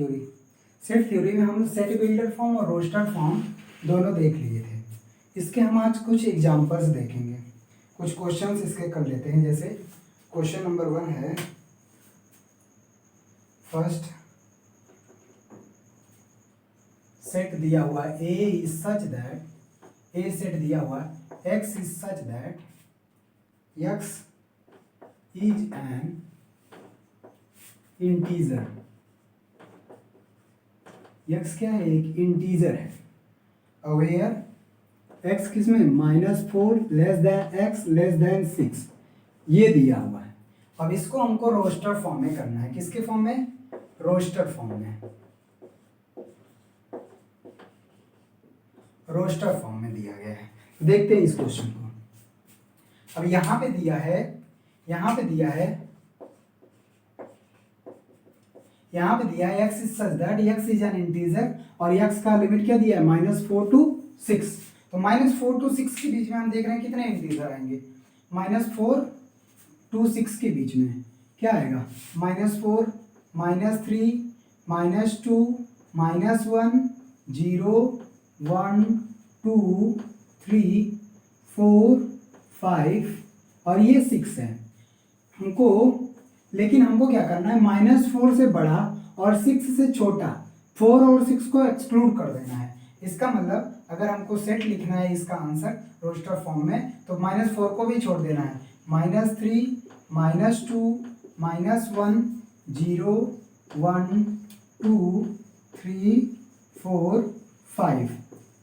Theory. Set theory में हम set builder form और रोस्टर फॉर्म दोनों देख लिए थे। इसके हम आज कुछ एग्जांपल्स देखेंगे, कुछ क्वेश्चंस इसके कर लेते हैं। जैसे क्वेश्चन नंबर 1 है, फर्स्ट सेट दिया हुआ है A is such that, A set दिया हुआ है x is such that x is an integer. X क्या है? एक इंटीजर है। अवेयर एक्स किसमें? -4 less than X less than 6, ये दिया हुआ है। अब इसको हमको रोस्टर फॉर्म में करना है। किसके फॉर्म में? रोस्टर फॉर्म में। रोस्टर फॉर्म में दिया गया है। देखते हैं इस क्वेश्चन को। अब यहां पे दिया है, यहां पे दिया है x is such that x is an integer और एक्स का लिमिट क्या दिया है? -4 to 6। तो -4 to 6 के बीच में हम देख रहे हैं कितने इंटीजर आएंगे। -4 to 6 के बीच में क्या आएगा? -4, -3, -2, -1, 0, 1, 2, 3, 4, 5 और ये 6 है। लेकिन हमको क्या करना है? -4 से बड़ा और 6 से छोटा, 4 और 6 को एक्सक्लूड कर देना है। इसका मतलब अगर हमको सेट लिखना है इसका आंसर रोस्टर फॉर्म में, तो -4 को भी छोड़ देना है। -3, -2, -1, 0, 1, 2, 3, 4, 5,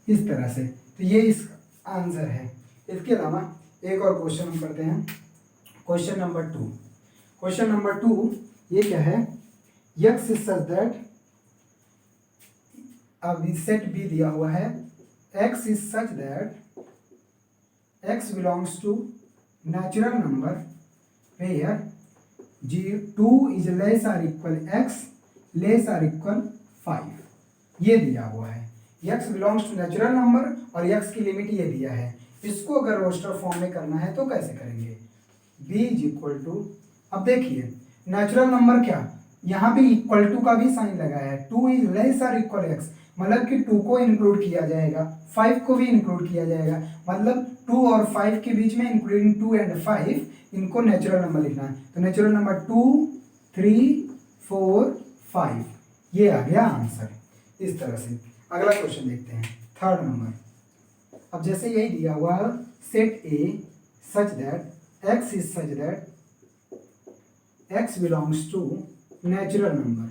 इस तरह से। तो ये इसका आंसर है। इसके अलावा एक और क्वेश्चन हम करते हैं, क्वेश्चन नंबर 2। क्वेश्चन नंबर 2 ये क्या है? एक्स इज सच दैट, अब सेट बी दिया हुआ है, x is such that x belongs to natural number where 2 is less or equal x less or equal 5, ये दिया हुआ है। X belongs to natural number और एक्स की लिमिट ये दिया है। इसको अगर रोस्टर फॉर्म में करना है तो कैसे करेंगे? b इज इक्वल टू, अब देखिए नेचुरल नंबर क्या, यहाँ पे इक्वल टू का भी साइन लगाया है। 2 इज लेस और इक्वल एक्स, मतलब कि 2 को इंक्लूड किया जाएगा, 5 को भी इंक्लूड किया जाएगा। मतलब 2 और 5 के बीच में इंक्लूडिंग 2 एंड 5 इनको नेचुरल नंबर लिखना है। तो नेचुरल नंबर 2, 3, 4, 5, ये आ गया आंसर। इस तरह से अगला क्वेश्चन देखते हैं, थर्ड नंबर। अब जैसे यही दिया हुआ है, set a such that x is such that x belongs to natural number.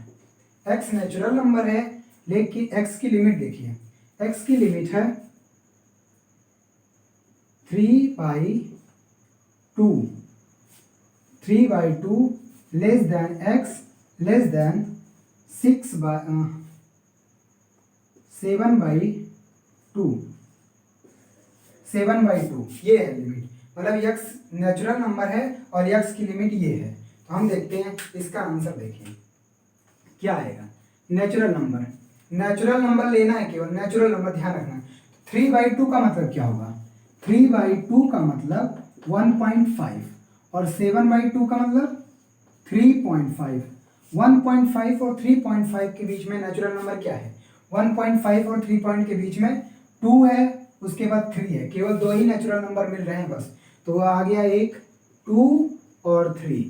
x natural number है, लेकिन x की लिमिट देखिए, x की लिमिट है 3/2, 3/2 less than x less then 7/2, 7/2 ये है लिमिट। मतलब x नेचुरल नंबर है और x की लिमिट ये है। तो हम देखते हैं इसका आंसर। देखिए क्या आएगा? नेचुरल नंबर, नेचुरल नंबर लेना है केवल, नेचुरल नंबर ध्यान रखना। 3/2 का मतलब क्या होगा? 3/2 का मतलब 1.5 और 7/2 का मतलब 3.5। 1.5 और 3.5 के बीच में नेचुरल नंबर क्या है? 1.5 और 3 के बीच में 2 है, उसके बाद 3 है। केवल 2 ही नेचुरल नंबर मिल रहे हैं बस। तो आ गया एक 2 और 3,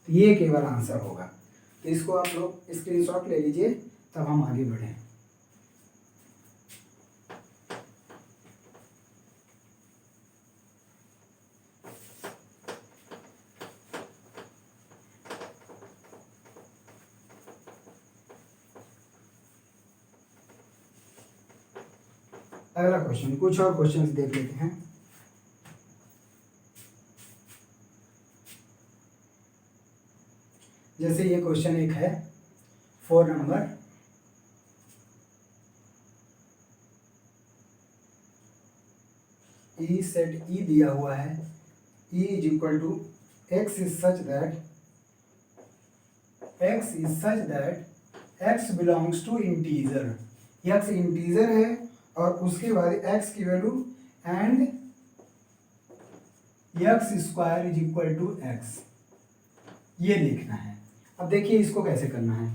तो ये केवल आंसर होगा। तो इसको आप लोग स्क्रीनशॉट ले लीजिए, तब हम आगे बढ़ें। अगला क्वेश्चन, कुछ और क्वेश्चंस देख लेते हैं। जैसे ये क्वेश्चन एक है 4 नंबर, ई सेट ई दिया हुआ है, e is equal to x is such that x belongs to integer. X integer है और उसके बाद एक्स की value and x square is equal to x, ये लिखना है। अब देखिए इसको कैसे करना है।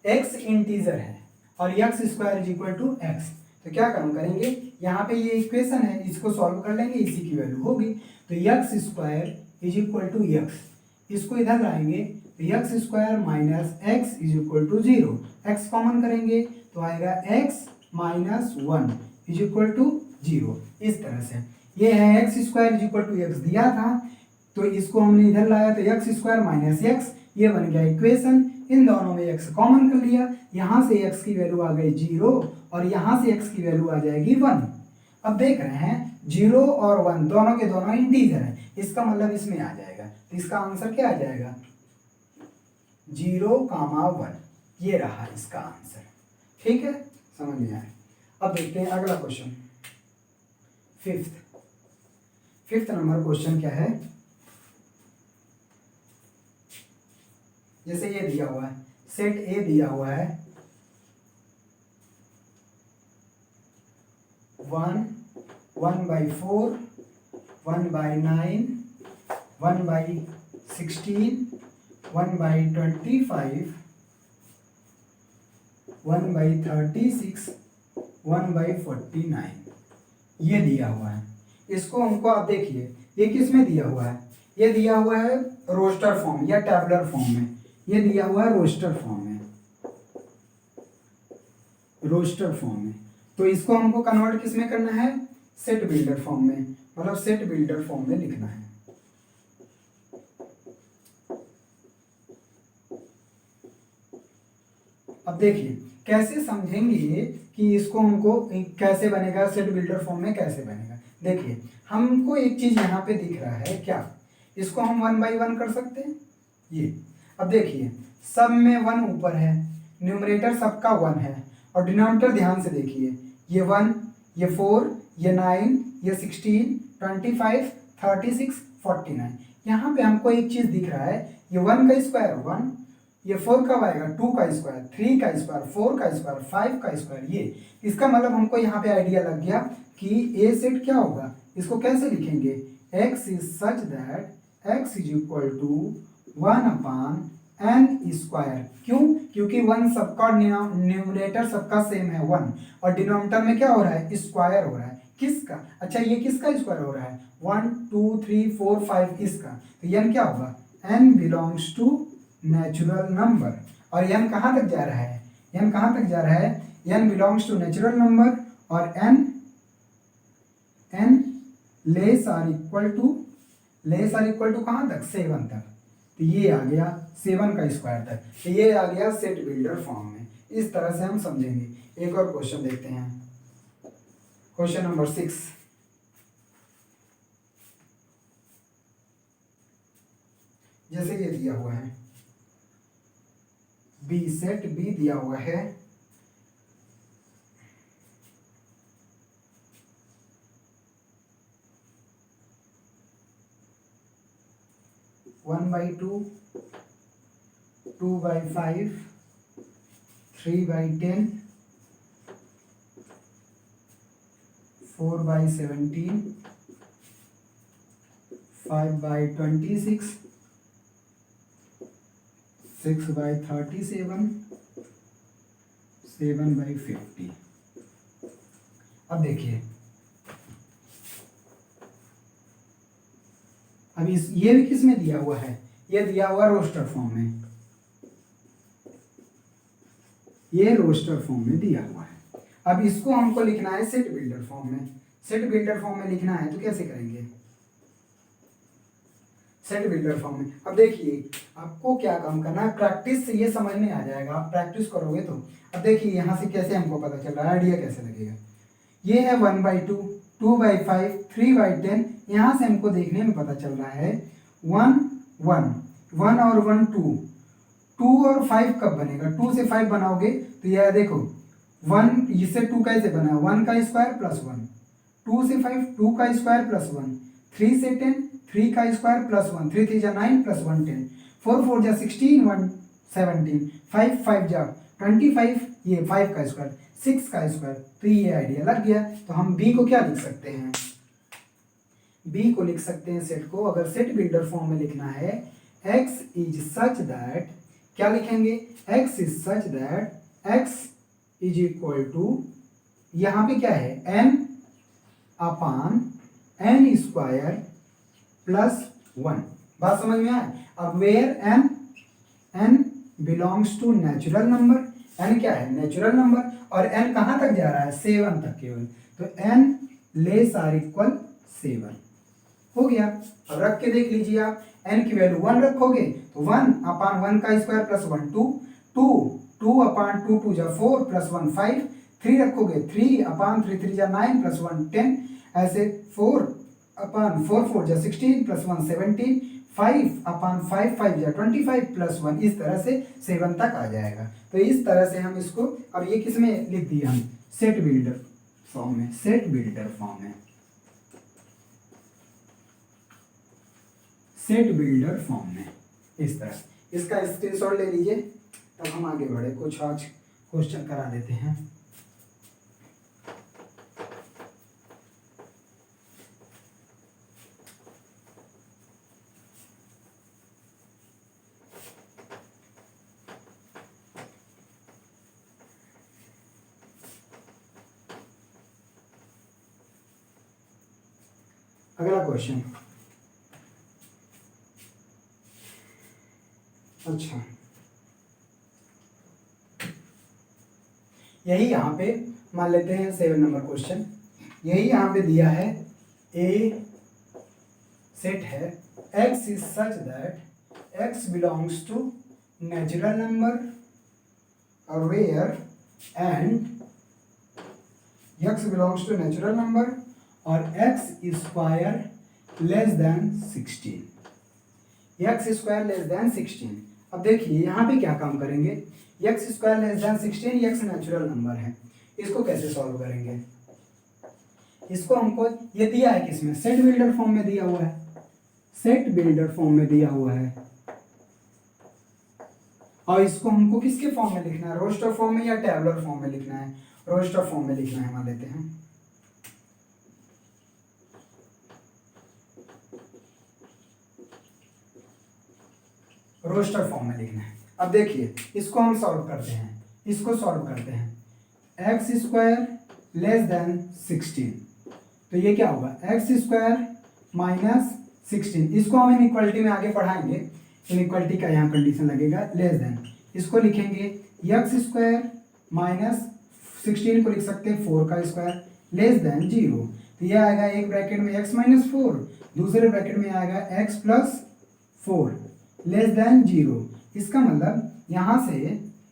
x इंटीजर है और x square is equal to x, तो क्या काम करेंगे, यहाँ पे ये इक्वेशन है, इसको सॉल्व कर लेंगे, इसी की वैल्यू होगी। तो x square is equal to x, इसको इधर लाएंगे तो x square minus x is equal to 0, x common करेंगे तो आएगा x minus 1 is equal to 0। इस तरह से ये है x square is equal to x दिया था, तो इसको हमने इधर लाया तो एक्स स्क्वायर माइनस एक्स, ये बन गया इक्वेशन। इन दोनों में x कॉमन कर लिया, यहाँ से x की वैल्यू आ गई 0 और यहाँ से x की वैल्यू आ जाएगी 1। अब देख रहे हैं 0 और 1 दोनों के दोनों इंटीजर है, इसका मतलब इसमें आ जाएगा, तो इसका आंसर क्या आ जाएगा 0,1, ये रहा इसका आंसर। ठीक है, समझ में आए। अब देखते हैं अगला क्वेश्चन, फिफ्थ नंबर क्वेश्चन क्या है। जैसे ये दिया हुआ है, सेट ए दिया हुआ है 1/4, 1/9, 1/16, 1/25, 1/36, 1/49 ये दिया हुआ है। इसको हमको आप देखिए ये किस में दिया हुआ है, ये दिया हुआ है रोस्टर फॉर्म या टैबुलर फॉर्म में, ये दिया हुआ है रोस्टर फॉर्म में। तो इसको हमको कन्वर्ट किस में करना है, सेट बिल्डर फॉर्म में, मतलब सेट बिल्डर फॉर्म में लिखना है। अब देखिए कैसे समझेंगे कि इसको हमको कैसे बनेगा, सेट बिल्डर फॉर्म में कैसे बनेगा। देखिए हमको एक चीज यहाँ पे दिख रहा है, क्या इसको हम 1/1 कर सकते हैं ये। अब देखिए सब में 1 ऊपर है, न्यूमरेटर सबका 1 है और डिनोमिनेटर ध्यान से देखिए, ये 1, ये 4, ये 9, ये 16, 25, 36, 49। यहाँ पे हमको एक चीज दिख रहा है, ये 1 का स्क्वायर 1, ये 4 कब आएगा 2 का स्क्वायर, 3 का स्क्वायर, 4 का स्क्वायर, 5 का स्क्वायर, ये इसका मतलब हमको यहाँ पे आइडिया लग गया कि ए सेट क्या होगा। इसको कैसे लिखेंगे, x is such that x is equal to 1/n square. क्यों, क्योंकि 1 सबका न्यूमरेटर सबका सेम है 1 और डिनोमिनेटर में क्या हो रहा है स्क्वायर हो रहा है, किसका, अच्छा ये किसका स्क्वायर हो रहा है 1 2 3 4 5 इसका, तो n क्या होगा, n belongs to natural number. और n कहाँ तक जा रहा है, n कहाँ तक जा रहा है, n belongs to natural number और n less or equal to कहाँ तक 7 तक, तो ये आ गया 7 का स्क्वायर तक, तो ये आ गया सेट बिल्डर फॉर्म में। इस तरह से हम समझेंगे। एक और क्वेश्चन देखते हैं, क्वेश्चन नंबर 6। जैसे ये दिया हुआ है बी, सेट बी दिया हुआ है 1/2, 2/5, 3/10, 4/17, 5/26, 6/37, 7/50। अब देखिए अब ये भी किस में दिया हुआ है, ये दिया हुआ रोस्टर फॉर्म में, ये रोस्टर फॉर्म में दिया हुआ है। अब इसको हमको लिखना है सेट बिल्डर फॉर्म में। सेट बिल्डर फॉर्म में लिखना है तो कैसे करेंगे, सेट बिल्डर फॉर्म में। अब देखिए आपको क्या काम करना है, प्रैक्टिस से ये समझ में आ जाएगा, आप प्रैक्टिस करोगे तो। अब देखिए यहाँ से कैसे हमको पता चल रहा है, आइडिया कैसे लगेगा। ये है 1/2, 2/5, 3/10, यहाँ से हमको देखने में पता चल रहा है 1 1 1 और 1 2, 2 और 5 कब बनेगा, 2 से 5 बनाओगे तो यह देखो 1, इससे 2 कैसे बना, 1 का स्क्वायर प्लस 1, 2 से 5 2 का स्क्वायर प्लस 1, 3 से 10 3 का स्क्वायर प्लस 1, 3 3 जा 9 प्लस 1 10, 4 4 जा 16 1 17, 5 5 जा 25, ये 5 का स्क्वायर 6 का स्क्वायर। तो ये आइडिया लग गया। तो हम बी को क्या लिख सकते हैं, बी को लिख सकते हैं सेट को, अगर सेट बिल्डर फॉर्म में लिखना है x इज सच दैट क्या लिखेंगे, x is such that x is equal to, यहाँ पे क्या है, n upon n square plus 1। बात समझ में आए। अब where n belongs to natural number, n क्या है, नेचुरल नंबर, और n कहाँ तक जा रहा है, 7 तक केवल, तो n लेस आर इक्वल 7 हो गया। अब रख के देख लीजिए आप, n की वैल्यू 1 रखोगे तो 1 अपान 1 का स्क्वायर प्लस 1 2 अपान 2 2 जा 4 प्लस 1 5, 3 रखोगे 3 अपान 3 3 जा 9 प्लस 1 10, ऐसे 4 अपान 4 4 जा 16 प्लस 1 17, 5 अपान 5 5 जा 25 प्लस 1, इस तरह से 7 तक आ जाएगा। तो इस तरह से हम इसको, अब ये किस में लिख दिया हम, सेट बिल्डर फॉर्म में, सेट बिल्डर फॉर्म में, सेट बिल्डर फॉर्म में, इस तरह। इसका स्क्रीनशॉट ले लीजिए, तब हम आगे बढ़े, कुछ आज क्वेश्चन करा देते हैं। अगला क्वेश्चन, अच्छा यही यहाँ पे मान लेते हैं 7 नंबर क्वेश्चन, यही यहाँ पे दिया है, ए सेट है, x is such that x belongs to natural number और where and x belongs to natural number और x square less than 16, x square less than 16। अब देखिए यहाँ पे क्या काम करेंगे, x square less than 16 x natural number है, इसको कैसे सॉल्व करेंगे, इसको हमको ये दिया है किसमें, सेट बिल्डर फॉर्म में दिया हुआ है, सेट बिल्डर फॉर्म में दिया हुआ है, और इसको हमको किसके फॉर्म में लिखना है, रोस्टर फॉर्म में या टेबलर फॉर्म में लिखना है, रोस्टर फॉर्म में लिखना है, मान लेते हैं। रोस्टर फॉर्म में लिखना है। अब देखिए इसको हम सॉल्व करते हैं, इसको सॉल्व करते हैं, एक्स स्क्वायर लेस देन 16, तो ये क्या होगा, एक्स स्क्वायर माइनस 16, इसको हम इनइक्वालिटी में आगे पढ़ाएंगे, इनइक्वालिटी का यहाँ कंडीशन लगेगा, लेस देन, इसको लिखेंगे एक्स स्क्वायर माइनस 16 को लिख सकते हैं 4 का स्क्वायर लेस देन 0, तो ये आएगा एक ब्रैकेट में x माइनस 4, दूसरे ब्रैकेट में आएगा x प्लस 4 लेस देन 0, इसका मतलब यहाँ से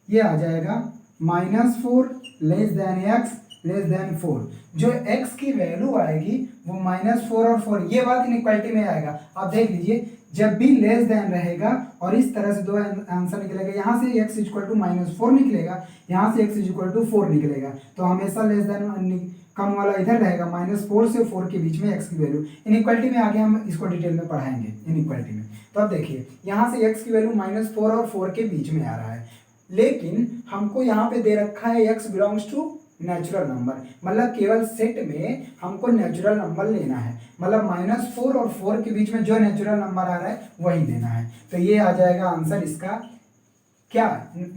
ये आ जाएगा -4 less than x less than 4, जो x की वैल्यू आएगी वो -4 और 4, ये बात इनइक्वालिटी में आएगा। आप देख लीजिए जब भी लेस देन रहेगा और इस तरह से दो आंसर निकलेगा, यहाँ से x इक्वल टू -4 निकलेगा, यहाँ से x इक्वल टू 4 निकलेगा, तो हमेशा लेस देन कम वाला इधर रहेगा, -4 से 4 के बीच में x की वैल्यू, इनइक्वालिटी में आगे हम इसको डिटेल में पढ़ाएंगे इनइक्वालिटी में। तो अब देखिए यहाँ से x की वैल्यू -4 और 4 के बीच में आ रहा है, लेकिन हमको यहाँ पे दे रखा है x belongs to natural number, मतलब केवल सेट में हमको नेचुरल नंबर लेना है, मतलब -4 और 4 के बीच में जो नेचुरल नंबर आ रहा है वही देना है। तो ये आ जाएगा आंसर इसका, क्या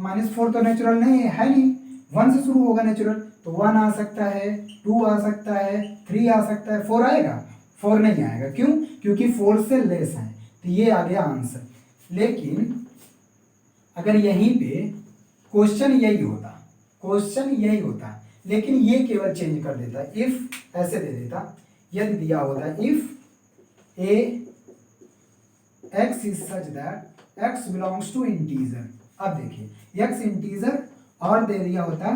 -4 तो नेचुरल नहीं है नहीं, 1 से शुरू होगा नेचुरल, तो 1 आ सकता है, 2 आ सकता है, 3 आ सकता है, 4 आएगा, 4 नहीं आएगा, क्यों, क्योंकि 4 से लेस है, तो ये आ गया आंसर। लेकिन अगर यहीं पे क्वेश्चन यही होता, लेकिन ये केवल चेंज कर देता, इफ ऐसे दे देता, यदि दिया होता if a x is such that x belongs to integer, अब देखिए एक्स इंटीजर और दे दिया होता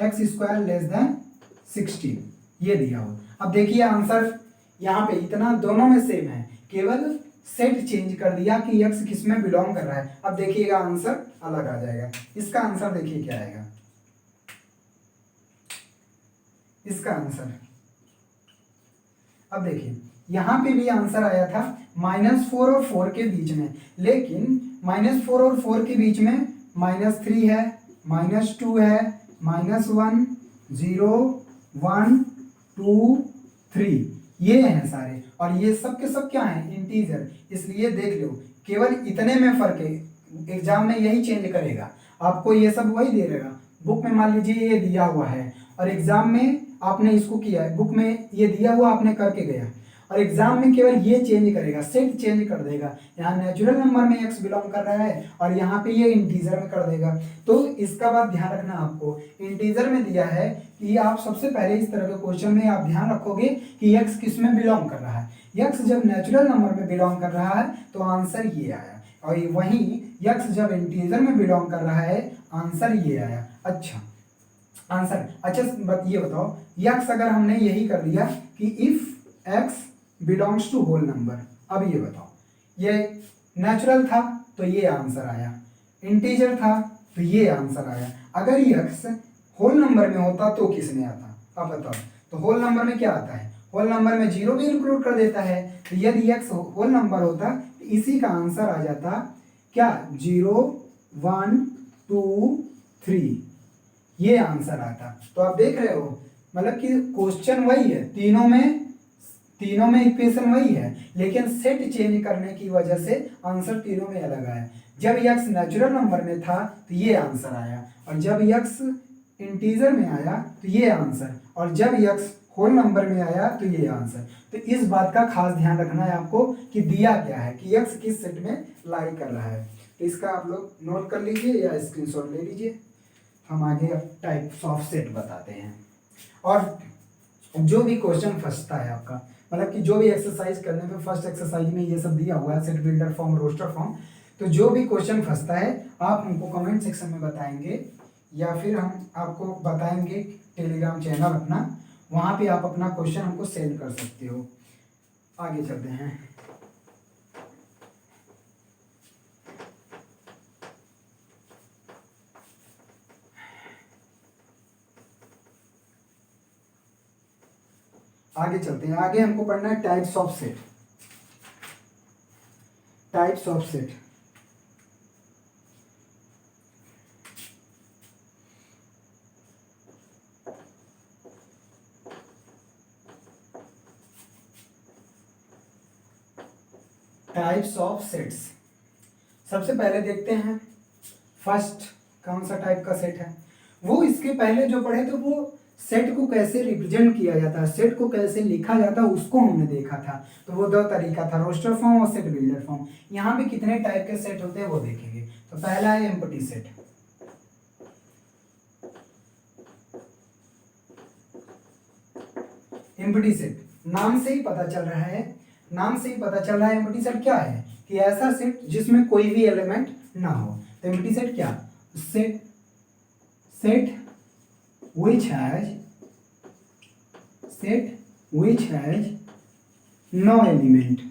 एक्स स्क्वायर लेस देन 16, ये दिया हो। अब देखिए आंसर यहाँ पे इतना दोनों में सेम है, केवल सेट चेंज कर दिया कि एक्स किस में बिलोंग कर रहा है। अब देखिएगा आंसर अलग आ जाएगा, इसका आंसर देखिए क्या आएगा, इसका आंसर अब देखिए यहाँ पे भी आंसर आया था -4 और 4 के बीच में, लेकिन -4 और 4 के बीच में -3 है, -2 है, -1 0 1 2 3, ये हैं सारे, और ये सब के सब क्या हैं, इंटीजर, इसलिए देख लो केवल इतने में फर्क है, एग्जाम में यही चेंज करेगा, आपको ये सब वही दे देगा। बुक में मान लीजिए ये दिया हुआ है और एग्जाम में आपने इसको किया है, बुक में ये दिया हुआ आपने करके गया और एग्जाम में केवल ये चेंज करेगा, सेट चेंज कर देगा। यहाँ नेचुरल नंबर में एक्स बिलोंग कर रहा है और यहाँ पे ये इंटीजर में कर देगा। तो इसका बात ध्यान रखना, आपको इंटीजर में दिया है कि आप सबसे पहले इस तरह के क्वेश्चन में आप ध्यान रखोगे कि एक्स किस में बिलोंग कर रहा है। एक्स जब नेचुरल नंबर में बिलोंग कर रहा है तो आंसर ये आया, और वहीं एक्स जब इंटीजर में बिलोंग कर रहा है आंसर ये आया। अच्छा आंसर, अच्छा ये बताओ, एक्स अगर हमने यही कर दिया कि if x belongs to whole number, अब ये बताओ, ये नेचुरल था तो ये आंसर आया, इंटीजर था तो ये आंसर आया। अगर ये एक्स होल नंबर में होता तो किस में आता, अब बताओ। तो होल नंबर में क्या आता है, होल नंबर में जीरो भी इंक्लूड कर देता है। तो यदि एक्स होल नंबर होता तो इसी का आंसर आ जाता क्या, 0 1 2 3, ये आंसर आता। तो आप देख रहे हो मतलब कि क्वेश्चन वही है, तीनों में इक्वेशन वही है, लेकिन सेट चेंज करने की वजह से आंसर तीनों में अलग आया। जब एक्स नेचुरल नंबर में था तो ये आंसर आया, और जब एक्स इंटीजर में आया तो ये आंसर, और जब एक्स होल नंबर में आया तो ये आंसर। तो इस बात का खास ध्यान रखना है आपको कि दिया क्या है, कि एक्स किस सेट में लाई कर रहा है। तो इसका आप लोग नोट कर लीजिए या स्क्रीनशॉट ले लीजिए। हम आगे टाइप्स ऑफ सेट बताते हैं, और जो भी क्वेश्चन फंसता है आपका, मतलब कि जो भी एक्सरसाइज करने में, फर्स्ट एक्सरसाइज में ये सब दिया हुआ है, set builder form, roster form, तो जो भी क्वेश्चन फंसता है आप हमको कमेंट सेक्शन में बताएंगे, या फिर हम आपको बताएंगे टेलीग्राम चैनल अपना, वहाँ पे आप अपना क्वेश्चन हमको सेंड कर सकते हो। आगे चलते हैं। आगे चलते हैं, आगे हमको पढ़ना है types of set. Types of set, types of sets. सबसे पहले देखते हैं फर्स्ट कौन सा टाइप का सेट है। वो इसके पहले जो पढ़े थे वो सेट को कैसे रिप्रेजेंट किया जाता है, सेट को कैसे लिखा जाता है, उसको हमने देखा था। तो वो दो तरीका था, रोस्टर फॉर्म और सेट बिल्डर फॉर्म। यहाँ पे कितने टाइप के सेट होते हैं वो देखेंगे। तो पहला है एम्प्टी सेट। एम्प्टी सेट नाम से ही पता चल रहा है, एम्प्टी सेट क्या है कि ऐसा सेट जिसमें कोई भी एलिमेंट ना हो। तो एम्प्टी सेट क्या, set which has no element,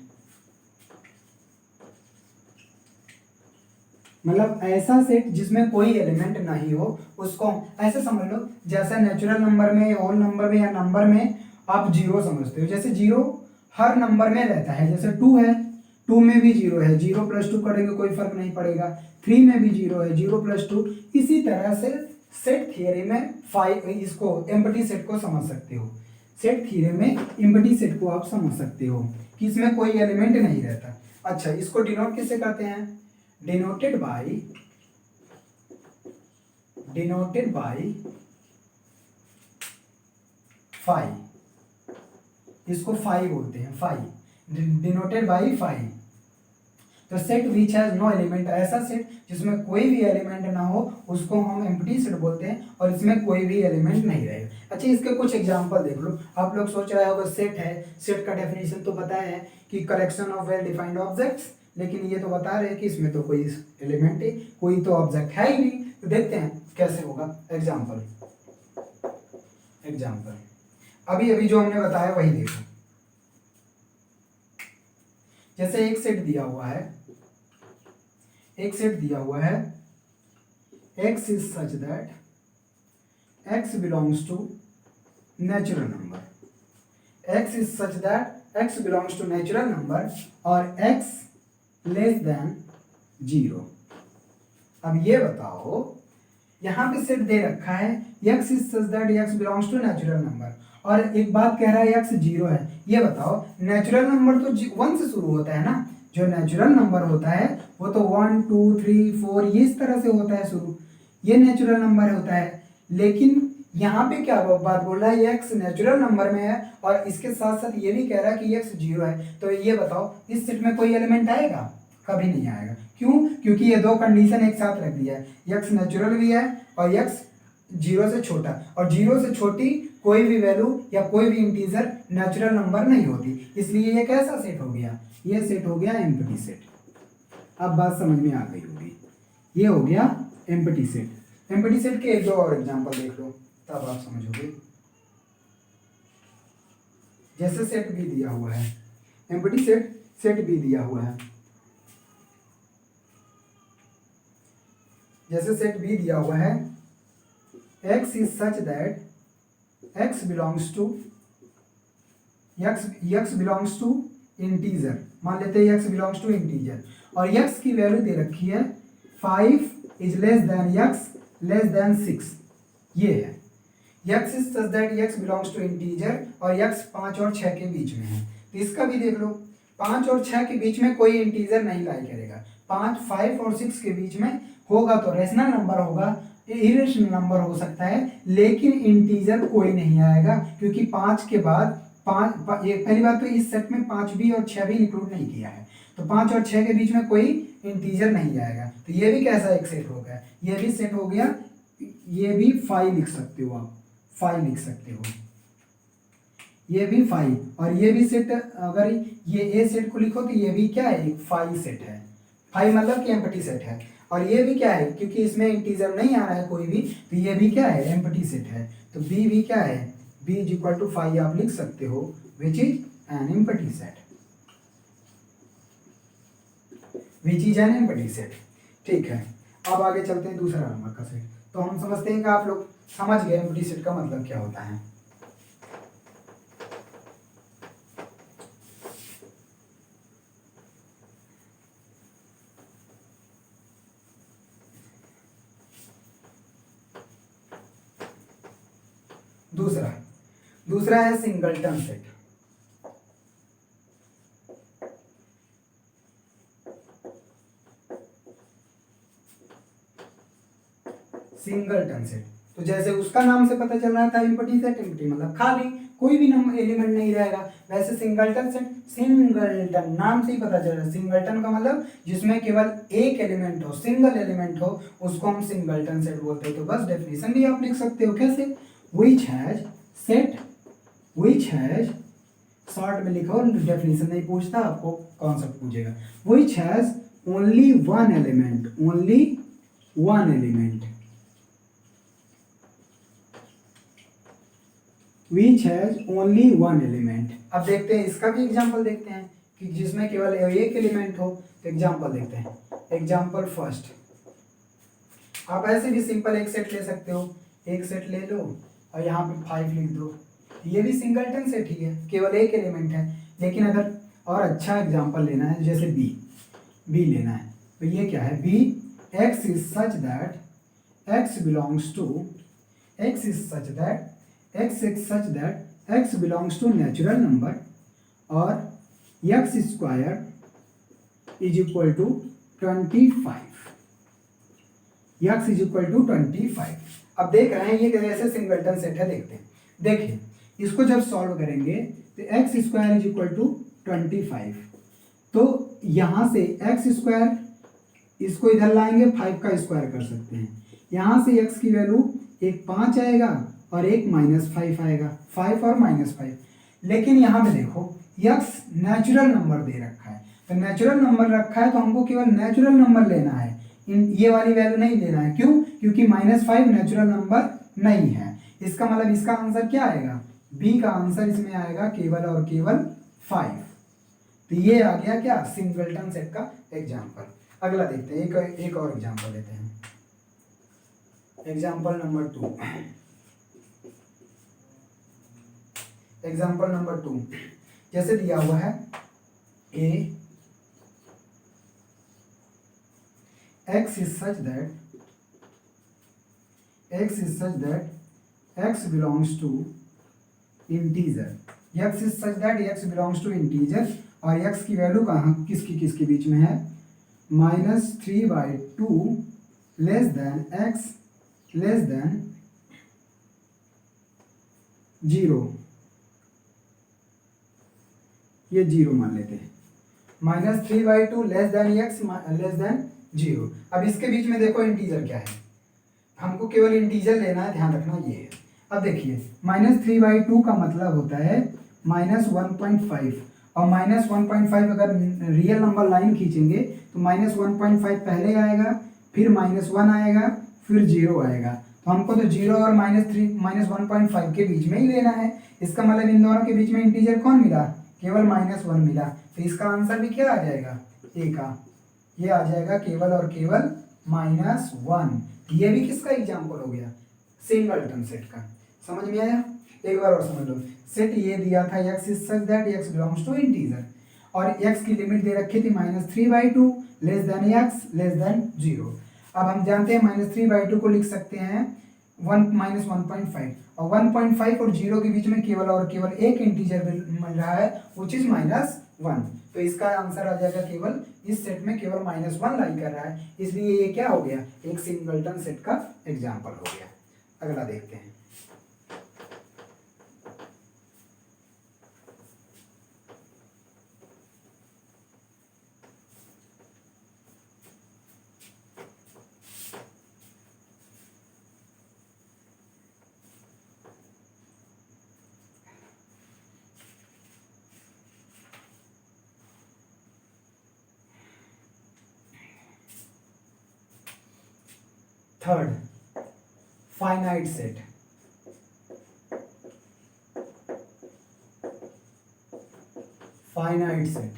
मतलब ऐसा सेट जिसमें कोई एलिमेंट नहीं हो, उसको ऐसे समझ लो जैसे नेचुरल नंबर में, होल नंबर में या नंबर में आप जीरो समझते हो। जैसे जीरो हर नंबर में रहता है, जैसे 2 है, 2 में भी जीरो है, 0 + 2 करेंगे कोई फर्क नहीं पड़ेगा। 3 में भी जीरो है, 0 + 2। इसी तरह से सेट थियरी में इसको एम्प्टी सेट को समझ सकते हो। सेट थियरी में एम्प्टी सेट को आप समझ सकते हो कि इसमें कोई एलिमेंट नहीं रहता। अच्छा, इसको डिनोट किससे करते हैं, डिनोटेड बाय फाई, इसको फाई बोलते हैं, फाई, डिनोटेड बाय फाई। तो set which has no element, ऐसा सेट जिसमें कोई भी एलिमेंट ना हो उसको हम एम्प्टी सेट बोलते हैं, और इसमें कोई भी एलिमेंट नहीं रहेगा। अच्छा, इसके कुछ एग्जांपल देख लो। आप लोग सोच रहे होगा सेट है, सेट का डेफिनेशन तो पता है कि collection of well defined objects, लेकिन ये तो बता रहे हैं कि इसमें तो कोई एलिमेंट है, कोई तो ऑब्जेक्ट है ही नहीं। तो देखते हैं कैसे होगा। एग्जाम्पल अभी जो हमने बताया वही देखो। जैसे एक सेट दिया हुआ है, x is such that x belongs to natural number, और x लेस देन 0। अब ये बताओ, यहाँ पे सेट दे रखा है x is such that x belongs to natural number, और एक बात कह रहा है x 0 है। ये बताओ, नेचुरल नंबर तो 1 से शुरू होता है ना, जो नेचुरल नंबर होता है वो तो 1 2 3 4 ये इस तरह से होता है शुरू, ये नेचुरल नंबर होता है। लेकिन यहाँ पे क्या बात बोल रहा है, x नेचुरल नंबर में है और इसके साथ साथ ये भी कह रहा है कि x 0 है। तो ये बताओ इस सेट में कोई एलिमेंट आएगा? कभी नहीं आएगा। क्यों? क्योंकि ये दो कंडीशन एक साथ रख दिया है, x नेचुरल भी है और x 0 से छोटा, और 0 से छोटी कोई भी वैल्यू या कोई भी इंटीजर नेचुरल नंबर नहीं होती, इसलिए ये कैसा सेट हो गया? ये सेट हो गया एम्प्टी सेट। अब बात समझ में आ गई होगी, ये हो गया एम्प्टी सेट। एम्प्टी सेट के एक दो और एग्जांपल देख लो तब आप समझोगे। जैसे सेट बी दिया हुआ है, एम्प्टी सेट सेट बी दिया हुआ है, जैसे सेट बी दिया हुआ है x is such that x belongs to integer, मान लेते हैं x belongs to इंटीजर, और x की वैल्यू दे रखी है 5 is less than x less than 6, ये है x is such that x belongs to integer और x 5 और 6 के बीच में है। तो इसका भी देख लो, 5 और 6 के बीच में कोई इंटीजर नहीं लाई करेगा, 5 और 6 के बीच में होगा तो रेशनल नंबर होगा, इरेशनल नंबर हो सकता है, लेकिन इंटीजर कोई नहीं आएगा, क्योंकि 5 के बाद पहली बात तो इस सेट में 5 भी और 6 भी इंक्लूड नहीं किया है, तो 5 और 6 के बीच में कोई इंटीजर नहीं आएगा। तो ये भी कैसा एक सेट हो गया, ये भी सेट हो गया, ये भी 5 लिख सकते हो आप, 5 लिख सकते हो, ये भी 5, और ये भी सेट, अगर ये ए सेट को लिखो तो ये भी क्या है, एक 5 सेट है, 5 मतलब कि एम्प्टी सेट है। और ये भी क्या है, क्योंकि इसमें इंटीजर नहीं आ रहा है कोई भी, तो ये भी क्या है, एम्प्टी सेट है। तो बी भी क्या है, b इज इक्वल टू 5 आप लिख सकते हो, which is an empty set, which is an empty set. ठीक है, अब आगे चलते हैं दूसरा नंबर का सेट। तो हम समझते हैं कि आप लोग समझ गए एम्प्टी सेट का मतलब क्या होता है। दूसरा है सिंगलटन सेट। सिंगलटन सेट, तो जैसे उसका नाम से पता चल रहा था एम्प्टी सेट, एम्प्टी मतलब खाली, कोई भी नंबर एलिमेंट नहीं रहेगा। वैसे सिंगलटन सेट, सिंगलटन नाम से ही पता चल रहा है, सिंगलटन का मतलब जिसमें केवल एक एलिमेंट हो, सिंगल एलिमेंट हो, उसको हम सिंगलटन सेट बोलते हैं। तो बस डेफिनेशन भी आप लिख सकते हो, कैसे, which has set, which has, short में लिखो, डेफिनेशन नहीं पूछता आपको, कॉन्सेप्ट पूछेगा। Which has only one element, only one element, which has only one element. अब देखते हैं इसका भी एग्जांपल देखते हैं कि जिसमें केवल एक एलिमेंट हो। तो एग्जांपल देखते हैं, एग्जांपल फर्स्ट, आप ऐसे भी सिंपल एक सेट ले सकते हो, एक सेट ले लो और यहाँ पे 5 लिख दो, ये भी सिंगलटन सेट ही है, केवल एक एलिमेंट है। लेकिन अगर और अच्छा एग्जांपल लेना है, जैसे बी लेना है, तो ये क्या है, b, x is such that x belongs to, x is such that x belongs to natural number और x square is equal to 25, x is equal to 25। अब देख रहे हैं ये कैसे सिंगलटन सेट है, देखते हैं। देखिए इसको जब सॉल्व करेंगे तो x square is equal to 25, तो यहाँ से एक्स स्क्वायर, इसको इधर लाएंगे 5 का स्क्वायर कर सकते हैं, यहाँ से x की वैल्यू एक 5 आएगा और एक -5 आएगा, 5 और -5। लेकिन यहाँ पे देखो x नेचुरल नंबर दे रखा है, तो नेचुरल नंबर रखा है तो हमको केवल नेचुरल नंबर लेना है, ये वाली वैल्यू नहीं लेना है। क्यों? क्योंकि -5 नेचुरल नंबर नहीं है। इसका मतलब इसका आंसर क्या आएगा, बी का आंसर इसमें आएगा केवल और केवल 5। तो ये आ गया क्या, सिंगलटन सेट का एग्जांपल। अगला देखते हैं, एक और एग्जांपल लेते हैं, एग्जांपल नंबर 2। एग्जांपल नंबर 2 जैसे दिया हुआ है, ए x is such that x belongs to integer, x is such that x belongs to integer, और x की वैल्यू कहाँ किसके बीच में है, -3/2 less than x less than 0, ये 0 मान लेते हैं। -3/2 less than x less than 0। अब इसके बीच में देखो इंटीजर क्या है, हमको केवल इंटीजर लेना है, ध्यान रखना ये है। अब देखिए -3/2 का मतलब होता है -1.5, और -1.5 अगर रियल नंबर लाइन खींचेंगे तो -1.5 पहले आएगा, फिर -1 आएगा, फिर 0 आएगा। तो हमको तो 0 और -1.5 के बीच में ही लेना है। इसका मतलब इन दोनों के बीच में इंटीजर कौन मिला, केवल -1 मिला। तो इसका आंसर भी क्या आ जाएगा, ए का, ये आ जाएगा केवल और केवल -1। ये भी किसका एग्जाम्पल हो गया, सिंगलटन सेट का। समझ में आया, एक बार और समझ लो। सेट ये दिया था x is such that x belongs to integer, और x की लिमिट दे रखी थी -3/2 less than x less than 0। अब हम जानते हैं -3/2 को लिख सकते हैं 1-1.5, और 1.5 और 0 के बीच में केवल और केवल एक इंटीजर मिल रहा है, विच इज -1। तो इसका आंसर आ जाएगा केवल, इस सेट में केवल -1 लाई कर रहा है, इसलिए ये क्या हो गया, एक सिंगलटन सेट का एग्जाम्पल हो गया। अगला देखते हैं। Third, finite set. Finite set,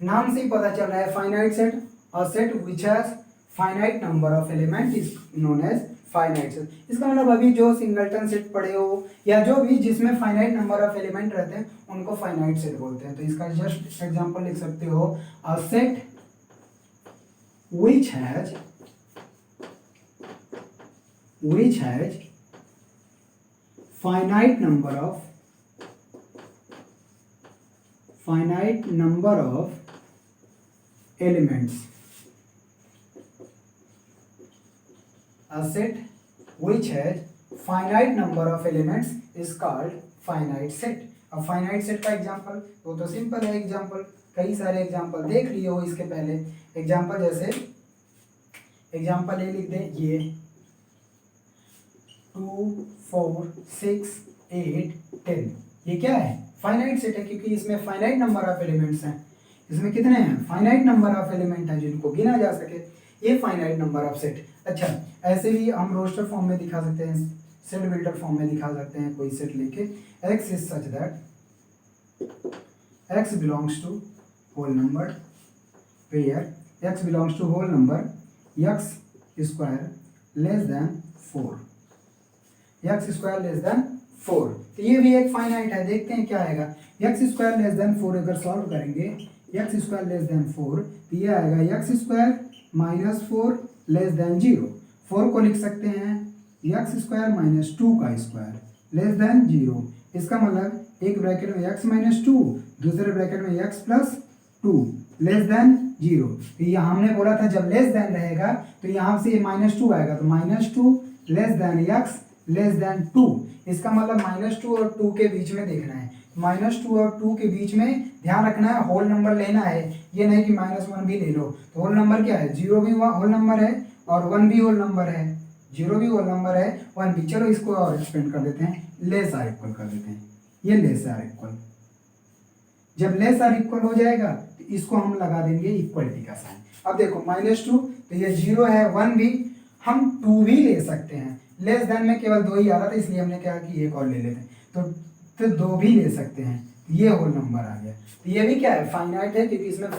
नाम से ही पता चल रहा है फाइनाइट सेट, और set which has finite number of element is known as finite set. इसका मतलब अभी जो सिंगलटन सेट पढ़े हो, या जो भी जिसमें फाइनाइट नंबर ऑफ एलिमेंट रहते हैं, उनको फाइनाइट सेट बोलते हैं। तो इसका जस्ट एग्जांपल लिख सकते हो, a set which has finite number of elements. A set which has finite number of elements is called finite set. अब finite set का एग्जाम्पल वो तो सिंपल है, एग्जाम्पल कई सारे एग्जाम्पल देख लिए हो इसके पहले। एग्जाम्पल जैसे एग्जाम्पल ये लिख दें, ये 2, 4, 6, 8, 10, ये क्या है, फाइनाइट सेट है, क्योंकि इसमें फाइनाइट नंबर ऑफ एलिमेंट्स हैं। इसमें कितने हैं, फाइनाइट नंबर ऑफ एलिमेंट हैं जिनको गिना जा सके, ये फाइनाइट नंबर ऑफ सेट। अच्छा, ऐसे भी हम रोस्टर फॉर्म में दिखा सकते हैं, सेट बिल्डर फॉर्म में दिखा सकते हैं। कोई सेट लेके x is such that x belongs to whole number, where x belongs to whole number x square less than 4, x square less than 4। तो ये भी एक फाइनाइट है। देखते हैं क्या आएगा, x स्क्वायर लेस देन 4 अगर सॉल्व करेंगे, x स्क्वायर लेस देन 4, तो ये आएगा x स्क्वायर -4 लेस देन 0। 4 को लिख सकते हैं x स्क्वायर -2 का स्क्वायर लेस देन 0। इसका मतलब एक ब्रैकेट में x -2, दूसरे ब्रैकेट में x + 2 लेस देन 0। तो ये हमने बोला था जब लेस देन रहेगा तो यहाँ से ये -2 आएगा, तो -2 less than x less then 2। इसका मतलब -2 और 2 के बीच में देखना है। -2 और 2 के बीच में ध्यान रखना है, होल नंबर लेना है, ये नहीं कि -1 भी ले लो। तो होल नंबर क्या है, 0 भी होल नंबर है और 1 भी होल नंबर है, 0 भी होल नंबर है, 1 भी। चलो इसको और एक्सपेंड कर देते हैं, लेस आर इक्वल कर देते हैं। ये लेस आर इक्वल, जब लेस आर इक्वल हो जाएगा तो इसको हम लगा देंगे इक्वलिटी का साइन। अब देखो -2 तो ये 0 है, 1 भी, हम 2 भी ले सकते हैं। लेस देन में केवल 2 ही आ रहा था, इसलिए हमने कहा कि एक और ले लेते हैं, तो 2 भी ले सकते हैं। ये होल नंबर आ गया। तो ये भी क्या है, फाइनाइट है, क्योंकि इसमें